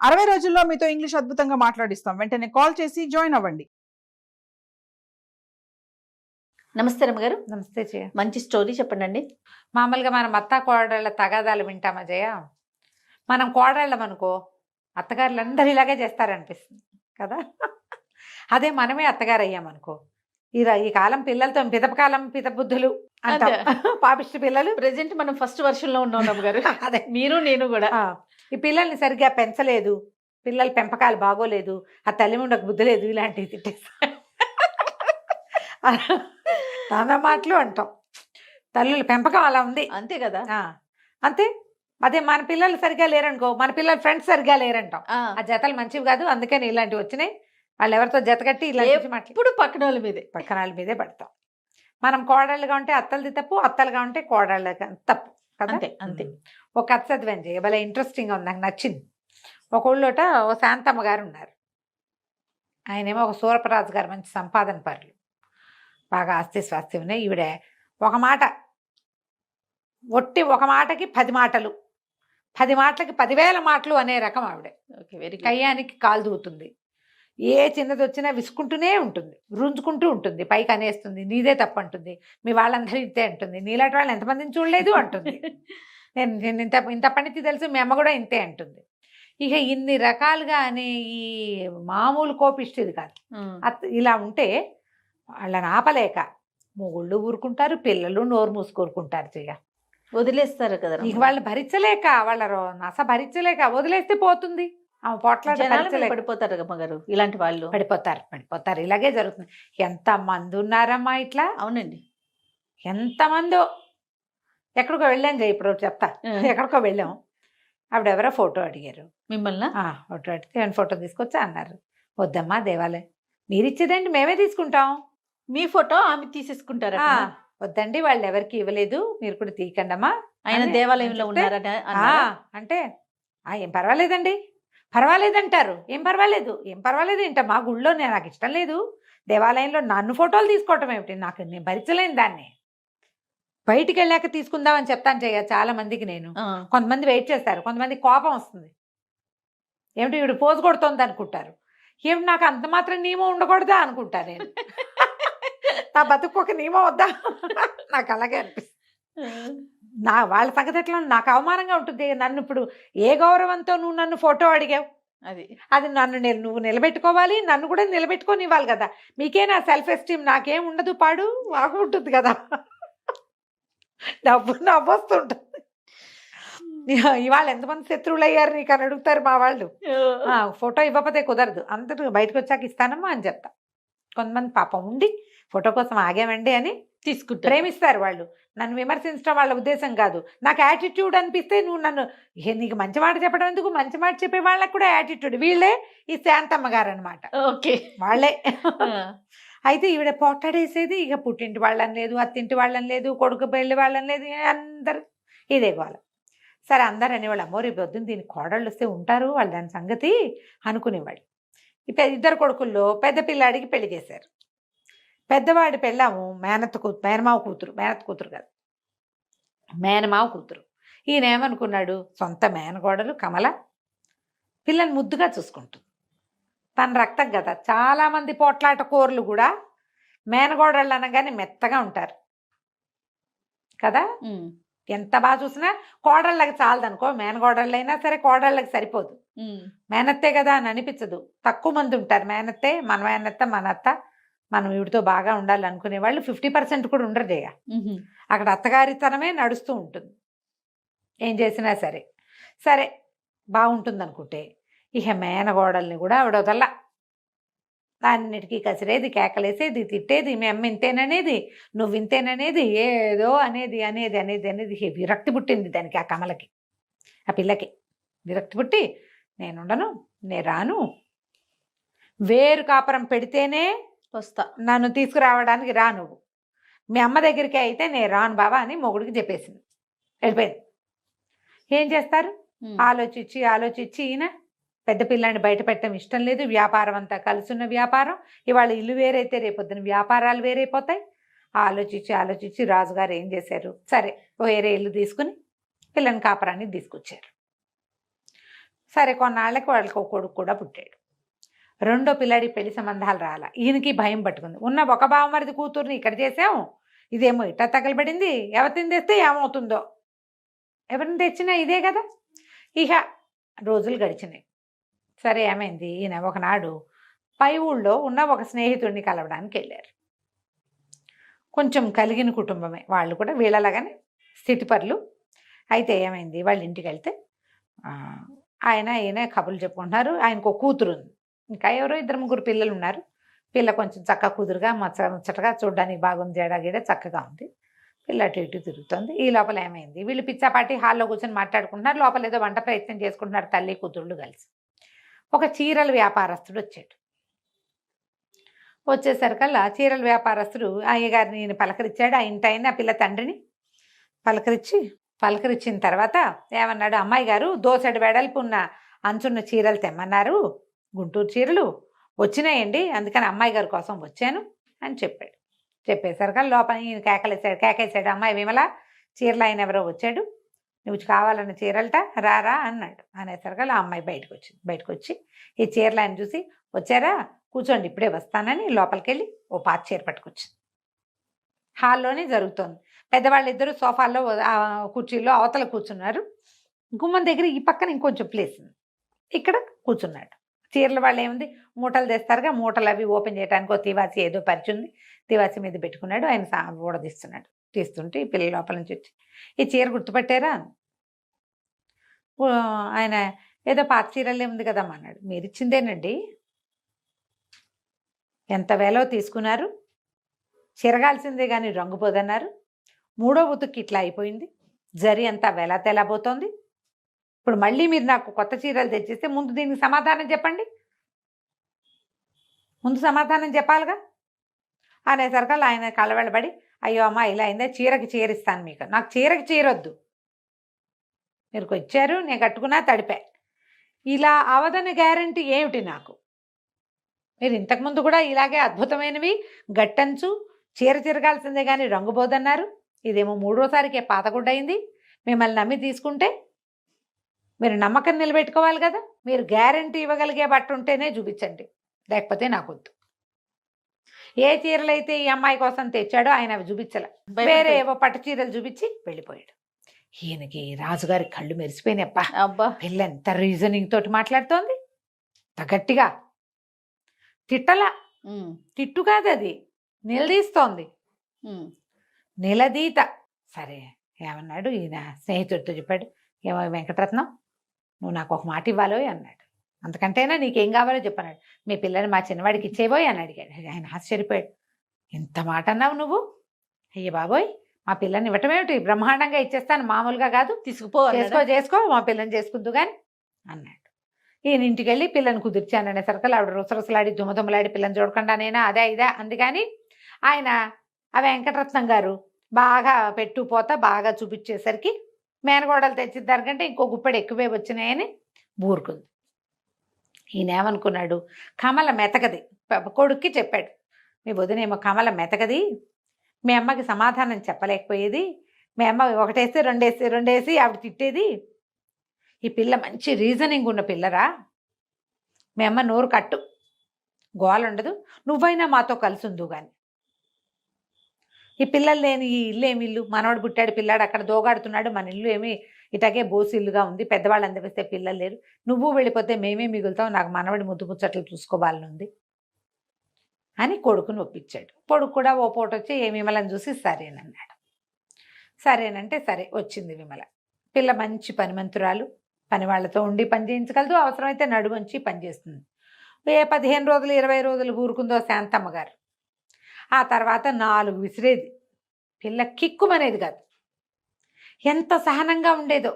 60 రోజుల్లో మీతో ఇంగ్లీష్ అద్భుతంగా మాట్లాడిస్తాం. వెంటనే కాల్ చేసి జాయిన్ అవ్వండి. నమస్తే రమ్మగారు. నమస్తే జయ. మంచి స్టోరీ చెప్పండి. మామూలుగా మనం అత్త కోడళ్ళ తగాదాలు వింటామా జయ? మనం కోడళ్ళం అనుకో, అత్తగారులు అందరూ ఇలాగే చేస్తారనిపిస్తుంది కదా. అదే మనమే అత్తగారు అయ్యామనుకో, ఈ కాలం పిల్లలతో పితపకాలం పితబుద్ధులు అంటాం. పాపిష్టి పిల్లలు. ప్రెసెంట్ మనం ఫస్ట్ వర్షన్ లో ఉన్నాం రమ్మగారు. అదే మీరు నేను కూడా. ఈ పిల్లల్ని సరిగ్గా పెంచలేదు, పిల్లల పెంపకాలు బాగోలేదు, ఆ తల్లి ముండకు బుద్ధి లేదు, ఇలాంటివి తిట్టేస్తారు. నానా మాటలు అంటాం. తల్లుల పెంపకం అలా ఉంది. అంతే కదా. అంతే. అదే మన పిల్లలు సరిగ్గా లేరనుకో, మన పిల్లల ఫ్రెండ్స్ సరిగ్గా లేరంటాం. ఆ జతలు మంచివి కాదు, అందుకని ఇలాంటివి వచ్చినాయి. వాళ్ళు ఎవరితో జత కట్టి ఇలాంటి ఇప్పుడు పక్కన వాళ్ళ మీదే పడతాం. మనం కోడళ్ళుగా ఉంటే అత్తలది తప్పు, అత్తలుగా ఉంటే కోడళ్ళ తప్పు కదా. అంతే అంతే. ఒక కథ చదివాను జయ, భలే ఇంట్రెస్టింగ్గా ఉంది, నాకు నచ్చింది. ఒక ఊళ్ళోట ఓ శాంతమ్మ గారు ఉన్నారు. ఆయనేమో ఒక సూరపరాజు గారు, మంచి సంపాదన పరులు, బాగా ఆస్తి స్వాస్తి ఉన్నాయి. ఈవిడ ఒక మాట, ఒట్టి ఒక మాటకి 10 మాటలు, 10 మాటలకి 10,000 మాటలు అనే రకం ఆవిడ. కయ్యానికి కాలు దూవుతుంది. ఏ చిన్నది వచ్చినా విసుకుంటూనే ఉంటుంది, రుంజుకుంటూ ఉంటుంది, పైకి అనేస్తుంది, నీదే తప్పు అంటుంది, మీ వాళ్ళందరూ ఇంతే అంటుంది, నీలాంటి వాళ్ళని ఎంతమందిని చూడలేదు అంటుంది, నేను ఇంత పనితి తెలుసు, మీ అమ్మ కూడా ఇంతే అంటుంది. ఇక ఇన్ని రకాలుగా అనే ఈ మామూలు కోపిష్టిది కాదు. ఇలా ఉంటే వాళ్ళని ఆపలేక మొగుళ్ళు ఊరుకుంటారు, పిల్లలు నోరు మూసుకూరుకుంటారు. చెయ్య వదిలేస్తారు కదా. ఇక వాళ్ళు భరించలేక, వాళ్ళ నస భరించలేక వదిలేస్తే పోతుంది. పడిపోతారు అమ్మగారు, ఇలాంటి వాళ్ళు పడిపోతారు. ఇలాగే జరుగుతుంది. ఎంత మంది ఉన్నారమ్మా ఇట్లా. అవునండి, ఎంతమందో. ఎక్కడికో వెళ్ళాను జయ, ఇప్పుడు చెప్తా. ఎక్కడికో వెళ్ళాం, ఆవిడెవరో ఫోటో అడిగారు మిమ్మల్ని. ఫోటో అడిగితే ఫోటో తీసుకొచ్చా అన్నారు. వద్దమ్మా దేవాలయం, మీరు ఇచ్చేదండి మేమే తీసుకుంటాం, మీ ఫోటో ఆమె తీసేసుకుంటారా? వద్దండి, వాళ్ళు ఎవరికి ఇవ్వలేదు, మీరు కూడా తీయకండమ్మా. ఆయన దేవాలయంలో ఉన్నారట అంటే ఏం పర్వాలేదండి, పర్వాలేదంటారు. ఏం పర్వాలేదు ఏంట, మా గుళ్ళో నాకు ఇష్టం లేదు, దేవాలయంలో నన్ను ఫోటోలు తీసుకోవటం ఏమిటి, నేను భరించలేను దాన్ని, బయటికి వెళ్ళాక తీసుకుందామని చెప్తాను చెయ్య చాలా మందికి నేను. కొంతమంది వెయిట్ చేస్తారు, కొంతమంది కోపం వస్తుంది, ఏమిటి వీడు పోజు కొడుతోంది అనుకుంటారు, ఏమిటి నాకు అంత మాత్రం నియమం ఉండకూడదా అనుకుంటా నేను. నా బతుకు ఒక నియమం వద్దా, నాకు అలాగే అనిపిస్తుంది. వాళ్ళ సంగతి ఎట్లా, నాకు అవమానంగా ఉంటుంది. నన్ను ఇప్పుడు ఏ గౌరవంతో నువ్వు నన్ను ఫోటో అడిగావు, అది నువ్వు నిలబెట్టుకోవాలి, నన్ను కూడా నిలబెట్టుకోనివ్వాలి కదా. మీకే నా సెల్ఫ్ ఎస్టీమ్, నాకేం ఉండదు, పాడు వాగు ఉంటుంది కదా, నవ్వొస్తుంటుంది. ఇవాళ ఎంతమంది శత్రువులు అయ్యారు నీకు అని అడుగుతారు మా వాళ్ళు. ఫోటో ఇవ్వకపోతే కుదరదు, అందరూ బయటకు వచ్చాక ఇస్తానమ్మా అని చెప్తా. కొంతమంది పాపం ఉండి ఫోటో కోసం ఆగామండి అని తీసుకుంటారు, ప్రేమిస్తారు వాళ్ళు. నన్ను విమర్శించడం వాళ్ళ ఉద్దేశం కాదు, నాకు యాటిట్యూడ్ అనిపిస్తే నువ్వు నన్ను, నీకు మంచి మాట చెప్పడం ఎందుకు, మంచి మాట చెప్పే వాళ్ళకి కూడా యాటిట్యూడ్. వీళ్ళే ఈ శాంతమ్మ గారు అనమాట. ఓకే, వాళ్ళే. అయితే ఈవిడ పోట్లాడేసేది. ఇక పుట్టింటి వాళ్ళని లేదు, అత్తింటి వాళ్ళని లేదు, కొడుకు పెళ్ళి వాళ్ళని లేదు, అందరు ఇదే గోల. సరే అందరు అనేవాళ్ళు, అమ్మో రేపు పొద్దున్న దీనికి కోడళ్ళు వస్తే ఉంటారు వాళ్ళు దాని సంగతి అనుకునేవాళ్ళు. ఇద్దరు కొడుకుల్లో పెద్ద పిల్లాడికి పెళ్లి చేశారు. పెద్దవాడి పెళ్ళాము మేనమావ కూతురు కాదు, మేనమావ కూతురు. ఈయన ఏమనుకున్నాడు, సొంత మేనగోడలు కమల పిల్లని ముద్దుగా చూసుకుంటుంది, తన రక్తం కదా. చాలామంది పోట్లాట కోర్లు కూడా మేనగోడళ్ళు అనగానే మెత్తగా ఉంటారు కదా. ఎంత బాగా చూసినా కోడళ్ళకి చాలదనుకో, మేనగోడళ్ళైనా సరే కోడళ్ళకి సరిపోదు, మేనత్తే కదా అని అనిపించదు. తక్కువ మంది ఉంటారు మేనత్తే, మన మేనత్త మన అత్త, మనం వీడితో బాగా ఉండాలి అనుకునే వాళ్ళు 50% కూడా ఉండరు జయ. అక్కడ అత్తగారితనమే నడుస్తూ ఉంటుంది ఏం చేసినా సరే. సరే బాగుంటుంది అనుకుంటే ఇక మేనగోడల్ని కూడా ఆవిడ వదల్లా. అన్నిటికీ కసిరేది, కేకలేసేది, తిట్టేది, మీ అమ్మ ఇంతేననేది, నువ్వు ఇంతేననేది, ఏదో అనేది అనేది అనేది అనేది విరక్తి పుట్టింది దానికి, ఆ కమలకి, ఆ పిల్లకి విరక్తి పుట్టి, నేనుండను, నేను రాను, వేరు కాపురం పెడితేనే వస్తా, నన్ను తీసుకురావడానికి రా, నువ్వు మీ అమ్మ దగ్గరికి అయితే నేను రాను బాబా అని మొగుడికి చెప్పేసింది, వెళ్ళిపోయింది. ఏం చేస్తారు, ఆలోచించి ఈయన పెద్ద పిల్లాన్ని బయట పెట్టడం ఇష్టం లేదు, వ్యాపారం అంతా కలుసున్న వ్యాపారం, ఇవాళ ఇల్లు వేరైతే రేపొద్దున వ్యాపారాలు వేరైపోతాయి. ఆలోచించి రాజుగారు ఏం చేశారు, సరే వేరే ఇల్లు తీసుకుని పిల్లని కాపురాన్ని తీసుకొచ్చారు. సరే కొన్నాళ్ళకి వాళ్ళకి ఒక కొడుకు కూడా పుట్టాడు. రెండో పిల్లాడి పెళ్లి సంబంధాలు రాలా. ఈయనకి భయం పట్టుకుంది. ఉన్న ఒక బావమరిది కూతుర్ని ఇక్కడ చేసాం, ఇదేమో ఇట్టా తగలబడింది, ఎవరిని తెస్తే ఏమవుతుందో, ఎవరిని తెచ్చినా ఇదే కదా. ఇక రోజులు గడిచినాయి. సరే ఏమైంది, ఈయన ఒకనాడు పై ఊళ్ళో ఉన్న ఒక స్నేహితుడిని కలవడానికి వెళ్ళారు. కొంచెం కలిగిన కుటుంబమే వాళ్ళు కూడా, వీళ్ళలాగానే స్థితిపరులు. అయితే ఏమైంది, వాళ్ళ ఇంటికి వెళ్తే ఈయన కబుర్లు చెప్పుకుంటున్నారు. ఆయనకు ఒక కూతురు ఉంది, ఇంకా ఎవరో 2-3 పిల్లలు ఉన్నారు. పిల్ల కొంచెం చక్కగా కుదురుగా ముచ్చటగా చూడడానికి బాగుంది, జడగీడ చక్కగా ఉంది. పిల్ల అటు ఇటు తిరుగుతుంది. ఈ లోపల ఏమైంది, వీళ్ళు పిచ్చాపాటి హాల్లో కూర్చొని మాట్లాడుకుంటున్నారు. లోపల ఏదో వంట ప్రయత్నం చేసుకుంటున్నారు తల్లి కూతుళ్ళు కలిసి. ఒక చీరల వ్యాపారస్తుడు వచ్చాడు. వచ్చేసరికల్లా చీరల వ్యాపారస్తుడు అయ్యగారిని ఈయన పలకరించాడు. ఆ ఇంటి అయిన పిల్ల తండ్రిని పలకరించిన తర్వాత ఏమన్నాడు, అమ్మాయి గారు దోసెడు వెడల్పు ఉన్న అంచున్న చీరలు తెమ్మన్నారు, గుంటూరు చీరలు వచ్చినాయండి, అందుకని అమ్మాయి గారి కోసం వచ్చాను అని చెప్పాడు. చెప్పేసరికి లోపల ఈయన కేకేశాడు, అమ్మాయి విమల, చీరలు ఆయన ఎవరో వచ్చాడు, నువ్వు కావాలన్న చీరలట, రారా అన్నాడు. అనేసరికి ఆ అమ్మాయి బయటకు వచ్చి ఈ చీరలు ఆయన చూసి, వచ్చారా కూర్చోండి ఇప్పుడే వస్తానని లోపలికి వెళ్ళి ఓ పాత చీర పట్టుకొచ్చింది. హాల్లోనే జరుగుతోంది. పెద్దవాళ్ళు ఇద్దరు సోఫాల్లో కుర్చీల్లో అవతల కూర్చున్నారు. గుమ్మం దగ్గర ఈ పక్కన ఇంకొంచెం ప్లేస్ ఉంది, ఇక్కడ కూర్చున్నాడు. చీరల వాళ్ళు ఏముంది, మూటలు తెస్తారుగా, మూటలు అవి ఓపెన్ చేయడానికి ఒక తివాసి ఏదో పరిచింది, తివాసి మీద పెట్టుకున్నాడు. ఆయన ఊడదీస్తున్నాడు. తీస్తుంటే ఈ పిల్లల లోపల నుంచి వచ్చి, ఈ చీర గుర్తుపట్టారా? ఆయన ఏదో పాత చీరలే ఉంది కదమ్మా అన్నాడు. మీరు ఇచ్చిందేనండి, ఎంత వేలో తీసుకున్నారు, చిరగాల్సిందే కానీ రంగు పోదన్నారు, 3వ ఉతుక్కి ఇట్లా అయిపోయింది, జరి అంతా వేలా తెల్లబోతోంది, ఇప్పుడు మళ్ళీ మీరు నాకు కొత్త చీరలు తెచ్చిస్తే ముందు దీనికి సమాధానం చెప్పండి, ముందు సమాధానం చెప్పాలిగా అనేసరికి ఆయన కలవెళ్ళబడి, అయ్యో అమ్మ ఇలా అయిందా, చీరకి చీరిస్తాను మీకు, నాకు చీరకి చీరొద్దు, మీరు ఇచ్చారు నేను కట్టుకున్నా తడిపా, ఇలా అవదని గ్యారంటీ ఏమిటి నాకు, మీరు ఇంతకుముందు కూడా ఇలాగే అద్భుతమైనవి గట్టంచు చీర తిరగాల్సిందే కానీ రంగు పోదన్నారు, ఇదేమో 3వసారికే పాతగుడ్డయింది, మిమ్మల్ని నమ్మి తీసుకుంటే మీరు నమ్మకం నిలబెట్టుకోవాలి కదా, మీరు గ్యారంటీ ఇవ్వగలిగే బట్ట ఉంటేనే చూపించండి, లేకపోతే నాకు వద్దు. ఏ చీరలైతే ఈ అమ్మాయి కోసం తెచ్చాడో ఆయన అవి చూపించలే, వేరే ఏవో పట్టు చీరలు చూపించి వెళ్ళిపోయాడు. ఈయనకి రాజుగారి కళ్ళు మెరిసిపోయినప్ప, అబ్బా పిల్ల ఎంత రీజనింగ్ తోటి మాట్లాడుతోంది, గట్టిగా తిట్టలా, తిట్టు కాదు అది, నిలదీస్తోంది, నిలదీత. సరే ఏమన్నాడు ఈయన స్నేహితుడితో చెప్పాడు, ఏమో వెంకటరత్నం నువ్వు నాకు ఒక మాట ఇవ్వాలో అన్నాడు. అంతకంటేనా నీకేం కావాలో చెప్పన్నాడు. మీ పిల్లని మా చిన్నవాడికి ఇచ్చేబోయ్ అని అడిగాడు. ఆయన ఆశ్చర్యపోయాడు, ఇంత మాట అన్నావు నువ్వు, అయ్య బాబోయ్ మా పిల్లని ఇవ్వటం ఏమిటి, బ్రహ్మాండంగా ఇచ్చేస్తాను, మామూలుగా కాదు, చేసుకో మా పిల్లని చేసుకుందు కానీ అన్నాడు. ఈయన ఇంటికి వెళ్ళి పిల్లని కుదిర్చాను అనేసరికి ఆవిడ రుసరుసలాడి దుమ్మదుమ్మలాడి పిల్లని చూడకుండా నేనా అదే ఇదే అందుకని ఆయన ఆ వెంకటరత్నం గారు బాగా పెట్టుపోతా బాగా చూపించేసరికి మేనగోడలు తెచ్చిద్దానికంటే ఇంకో గుప్పెడు ఎక్కువే వచ్చినాయని ఊరుకుంది. ఈయన ఏమనుకున్నాడు, కమల మెతకది, కొడుక్కి చెప్పాడు, మీ వదినేమో కమల మెతకది, మీ అమ్మకి సమాధానం చెప్పలేకపోయేది, మీ అమ్మ ఒకటేస్తే రెండేసి ఆవిడ తిట్టేది, ఈ పిల్ల మంచి రీజనింగ్ ఉన్న పిల్లరా, మీ అమ్మ నోరు కట్టు, గోల ఉండదు, నువ్వైనా మాతో కలిసి ఉందు కానీ, ఈ పిల్లలు లేని ఈ ఇల్లు ఏమి ఇల్లు, మనవాడు పుట్టాడు పిల్లాడు అక్కడ దోగాడుతున్నాడు, మన ఇల్లు ఏమి ఇటాగే బోసి ఇల్లుగా ఉంది, పెద్దవాళ్ళు అందరిస్తే పిల్లలు లేరు, నువ్వు వెళ్ళిపోతే మేమే మిగులుతాం, నాకు మనవాడి ముద్దు ముచ్చట్లు చూసుకోవాలని ఉంది అని కొడుకుని ఒప్పించాడు. కొడుకు కూడా ఓ పూట వచ్చి ఏ విమలని చూసి సరేనన్నాడు. సరేనంటే సరే వచ్చింది విమల. పిల్ల మంచి పనిమంతురాలు, పని వాళ్ళతో ఉండి పని చేయించగలదు, అవసరమైతే నడుమంచి పని చేస్తుంది. 15 రోజులు 20 రోజులు ఊరుకుందో శాంతమ్మ గారు. ఆ తర్వాత 4 విసిరేది, పిల్ల కిక్కుమనేది కాదు, ఎంత సహనంగా ఉండేదో.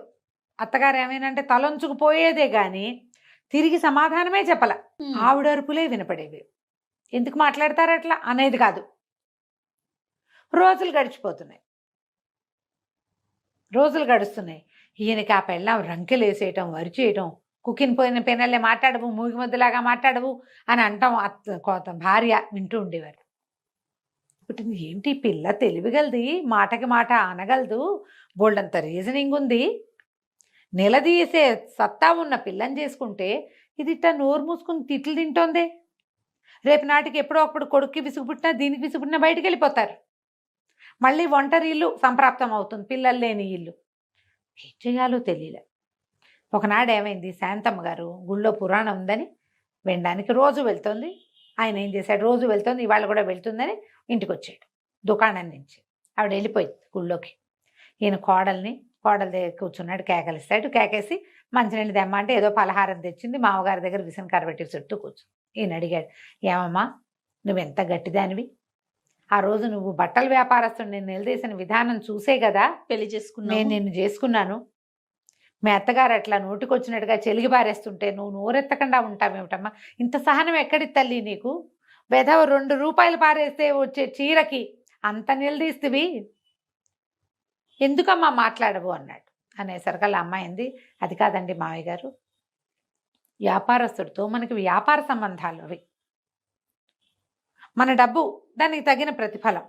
అత్తగారు ఏమైనంటే తలొంచుకుపోయేదే కానీ తిరిగి సమాధానమే చెప్పల, ఆవిడ అరుపులే వినపడేవి, ఎందుకు మాట్లాడతారు అట్లా అనేది కాదు. రోజులు గడుస్తున్నాయి. ఈయనకి ఆ పెళ్ళం రంకెలేసేయటం, వరిచేయటం, కుక్కిన పోయిన పెనల్లే మాట్లాడవు, మూగి ముద్దలాగా మాట్లాడవు అని అంటాం భార్య వింటూ ఉండేవారు. పుట్టింది ఏంటి పిల్ల తెలివిగలది, మాటకి మాట అనగలదు, బోల్డంత రీజనింగ్ ఉంది, నిలదీసే సత్తా ఉన్న పిల్లని చేసుకుంటే ఇది ఇట్లా నోరు మూసుకుని తిట్లు తింటోందే. రేపు నాటికి ఎప్పుడో అప్పుడు కొడుక్కి విసుగుపుట్టినా దీనికి విసుగుపుట్టినా బయటికి వెళ్ళిపోతారు. మళ్ళీ ఒంటరి ఇల్లు సంప్రాప్తం అవుతుంది, పిల్లలు లేని ఇల్లు. ఏం చేయాలో తెలియలే. ఒకనాడు ఏమైంది, శాంతమ్మ గారు గుళ్ళో పురాణం ఉందని వినడానికి రోజు వెళ్తుంది. ఆయన ఏం చేశాడు, రోజు వెళ్తుంది, ఇవాళ కూడా వెళ్తుందని ఇంటికి వచ్చాడు దుకాణం నుంచి. ఆవిడ వెళ్ళిపోయింది గుళ్ళోకి. ఈయన కోడల దగ్గర కూర్చున్నాడు, కేకలిస్తాడు. కేకేసి మంచినీళ్ళు తెమ్మ అంటే ఏదో పలహారం తెచ్చింది. మామగారి దగ్గర విసనకర్ర పెట్టి చుట్టూ కూర్చుంది. ఈయన అడిగాడు, ఏమమ్మా నువ్వెంత గట్టిదానివి, ఆ రోజు నువ్వు బట్టల వ్యాపారస్తుడు నేను నిలదీసిన విధానం చూసే కదా పెళ్లి చేసుకున్నా నేను నిన్ను చేసుకున్నాను. మీ అత్తగారు అట్లా నోటికొచ్చినట్టుగా చెలిగి బారేస్తుంటే నువ్వు నోరెత్తకుండా ఉంటావేమిటమ్మా, ఇంత సహనం ఎక్కడి తల్లి నీకు, వెధవ 2 రూపాయలు పారేస్తే వచ్చే చీరకి అంత నిలదీస్తువి, ఎందుకమ్మా మాట్లాడవు అన్నాడు. అనేసరికల్లా అమ్మాయి అంది, అది కాదండి మావయ్య గారు, వ్యాపారస్తుడితో మనకి వ్యాపార సంబంధాలు అవి, మన డబ్బు దానికి తగిన ప్రతిఫలం.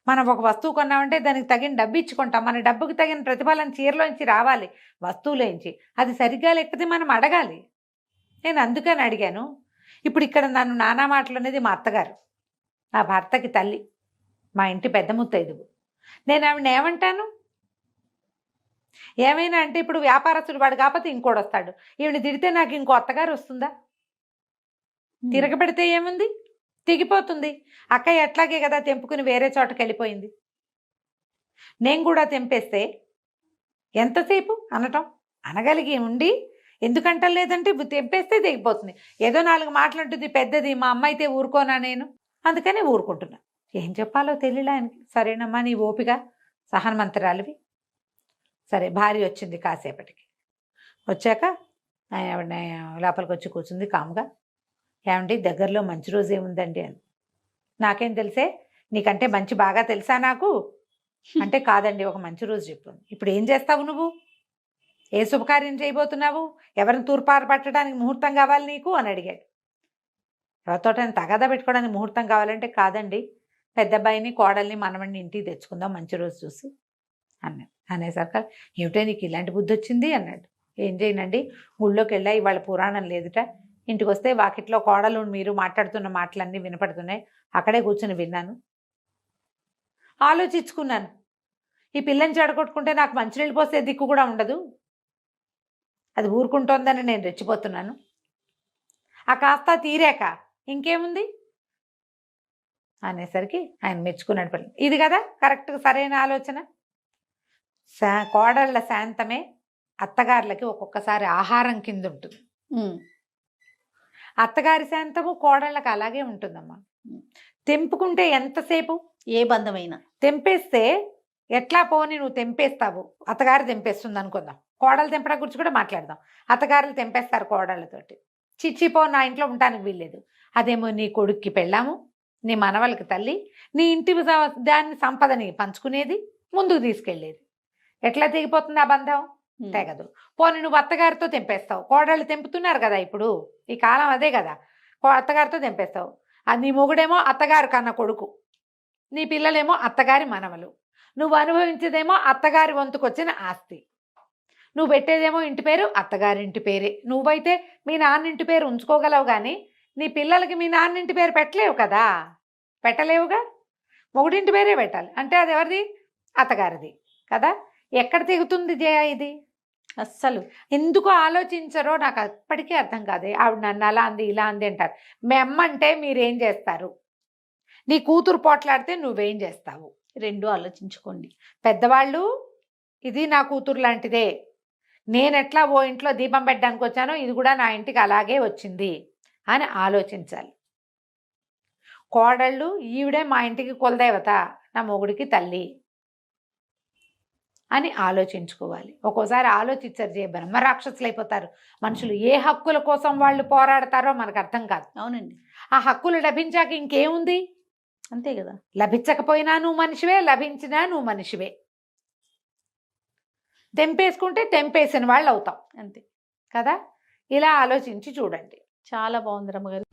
మనం ఒక వస్తువు కొన్నామంటే దానికి తగిన డబ్బు ఇచ్చుకుంటాం, మన డబ్బుకి తగిన ప్రతిఫలం చీరలోంచి రావాలి, వస్తువులోంచి. అది సరిగ్గా లేకపోతే మనం అడగాలి. నేను అందుకని అడిగాను. ఇప్పుడు ఇక్కడ నన్ను నానా మాటలు అనేది మా అత్తగారు, నా భర్తకి తల్లి, మా ఇంటి పెద్ద ముత్తైదువు. నేను ఆవిడ ఏమంటాను? ఏమైనా అంటే ఇప్పుడు వ్యాపారస్తుడు వాడు కాకపోతే ఇంకోటి వస్తాడు, ఈవిని తిడితే నాకు ఇంకో అత్తగారు వస్తుందా? తిరగబెడితే ఏముంది, తెగిపోతుంది. అక్కయ్య ఎట్లాగే కదా తెంపుకుని వేరే చోటకి వెళ్ళిపోయింది. నేను కూడా తెంపేస్తే ఎంతసేపు అనటం, అనగలిగి ఉండి ఎందుకంటాం లేదంటే తెంపేస్తే తెగిపోతుంది. ఏదో 4 మాటలంటుంది పెద్దది, మా అమ్మ అయితే ఊరుకోనా నేను, అందుకనే ఊరుకుంటున్నా. ఏం చెప్పాలో తెలియలే ఆయనకి. సరేనమ్మా నీ ఓపిక, సహనమంతరాలివి. సరే భార్య వచ్చింది. కాసేపటికి వచ్చాక ఆవిడ లోపలికి వచ్చి కూర్చుంది కాముగా. ఏమండి దగ్గరలో మంచి రోజు ఏముందండి అని. నాకేం తెలిసే, నీకంటే మంచి బాగా తెలుసా నాకు అంటే, కాదండి ఒక మంచి రోజు చెప్పు. ఇప్పుడు ఏం చేస్తావు నువ్వు, ఏ శుభకార్యం చేయబోతున్నావు, ఎవరిని తూర్పార పట్టడానికి ముహూర్తం కావాలి నీకు అని అడిగాడు. ఎవరితోటని తగాదా పెట్టుకోవడానికి ముహూర్తం కావాలంటే, కాదండి పెద్దబ్బాయిని కోడల్ని మనవడిని ఇంటికి తెచ్చుకుందాం మంచి రోజు చూసి అన్నాడు. అనేసరికి ఏమిటో నీకు ఇలాంటి బుద్ధి వచ్చింది అన్నాడు. ఏం చేయనండి, ఊళ్ళోకి వెళ్ళా, ఇవాళ పురాణం లేదుట, ఇంటికి వస్తే వాకిట్లో కోడలు మీరు మాట్లాడుతున్న మాటలన్నీ వినపడుతున్నాయి, అక్కడే కూర్చుని విన్నాను, ఆలోచించుకున్నాను. ఈ పిల్లని చెడగొట్టుకుంటే నాకు మంచినీళ్ళు పోసే దిక్కు కూడా ఉండదు, అది ఊరుకుంటోందని నేను రెచ్చిపోతున్నాను. ఆ కాస్త తీరాక ఇంకేముంది అనేసరికి ఆయన మెచ్చుకున్నాడు. పిల్ల ఇది కదా కరెక్ట్గా సరైన ఆలోచన. కోడళ్ళ శాంతమే అత్తగారులకి ఒక్కొక్కసారి ఆహారం కింద ఉంటుంది. అత్తగారి శాంతము కోడళ్ళకి అలాగే ఉంటుందమ్మా. తెంపుకుంటే ఎంతసేపు, ఏ బంధమైనా తెంపేస్తే ఎట్లా పోని నువ్వు తెంపేస్తావు, అత్తగారు తెంపేస్తుంది అనుకుందాం, కోడలు తెంపడం గురించి కూడా మాట్లాడదాం. అత్తగారులు తెంపేస్తారు కోడళ్ళతోటి, చిచ్చిపో నా ఇంట్లో ఉండటానికి వీల్లేదు. అదేమో నీ కొడుక్కి పెళ్ళాము, నీ మనవలకి తల్లి, నీ ఇంటి దాన్ని సంపదని పంచుకునేది, ముందుకు తీసుకెళ్ళేది. ఎట్లా తెగిపోతుంది ఆ బంధం, తెగదు. పోనీ నువ్వు అత్తగారితో తెంపేస్తావు, కోడళ్ళు తెంపుతున్నారు కదా ఇప్పుడు ఈ కాలం అదే కదా, అత్తగారితో తెంపేస్తావు. అది నీ మొగుడేమో అత్తగారు కన్న కొడుకు, నీ పిల్లలేమో అత్తగారి మనవలు, నువ్వు అనుభవించేదేమో అత్తగారి వంతుకొచ్చిన ఆస్తి, నువ్వు పెట్టేదేమో ఇంటి పేరు అత్తగారింటి పేరే. నువ్వైతే మీ నాన్నింటి పేరు ఉంచుకోగలవు కానీ నీ పిల్లలకి మీ నాన్నింటి పేరు పెట్టలేవు కదా, పెట్టలేవుగా, మొగుడింటి పేరే పెట్టాలి. అంటే అది ఎవరిది, అత్తగారిది కదా. ఎక్కడ తెగుతుంది జయ ఇది, అస్సలు ఎందుకు ఆలోచించరో నాకు అప్పటికీ అర్థం కాదు. ఆవిడ నన్ను అలా అంది ఇలా అంది అంటారు. మేమ్మంటే మీరేం చేస్తారు, నీ కూతురు పోట్లాడితే నువ్వేం చేస్తావు, 2 ఆలోచించుకోండి. పెద్దవాళ్ళు ఇది నా కూతురు లాంటిదే, నేను ఎట్లా ఓ ఇంట్లో దీపం పెట్టడానికి వచ్చానో ఇది కూడా నా ఇంటికి అలాగే వచ్చింది అని ఆలోచించాలి. కోడళ్ళు ఈవిడే మా ఇంటికి కులదేవత, నా మొగుడికి తల్లి అని ఆలోచించుకోవాలి. ఒక్కోసారి ఆలోచించరు, జయ బ్రహ్మ రాక్షసులు అయిపోతారు మనుషులు. ఏ హక్కుల కోసం వాళ్ళు పోరాడతారో మనకు అర్థం కాదు. అవునండి, ఆ హక్కులు లభించాక ఇంకేముంది, అంతే కదా. లభించకపోయినా నువ్వు మనిషివే, లభించినా నువ్వు మనిషివే. తెంపేసుకుంటే తెంపేసిన వాళ్ళు అవుతాం, అంతే కదా. ఇలా ఆలోచించి చూడండి. చాలా బాగుంది రమ్మగారు.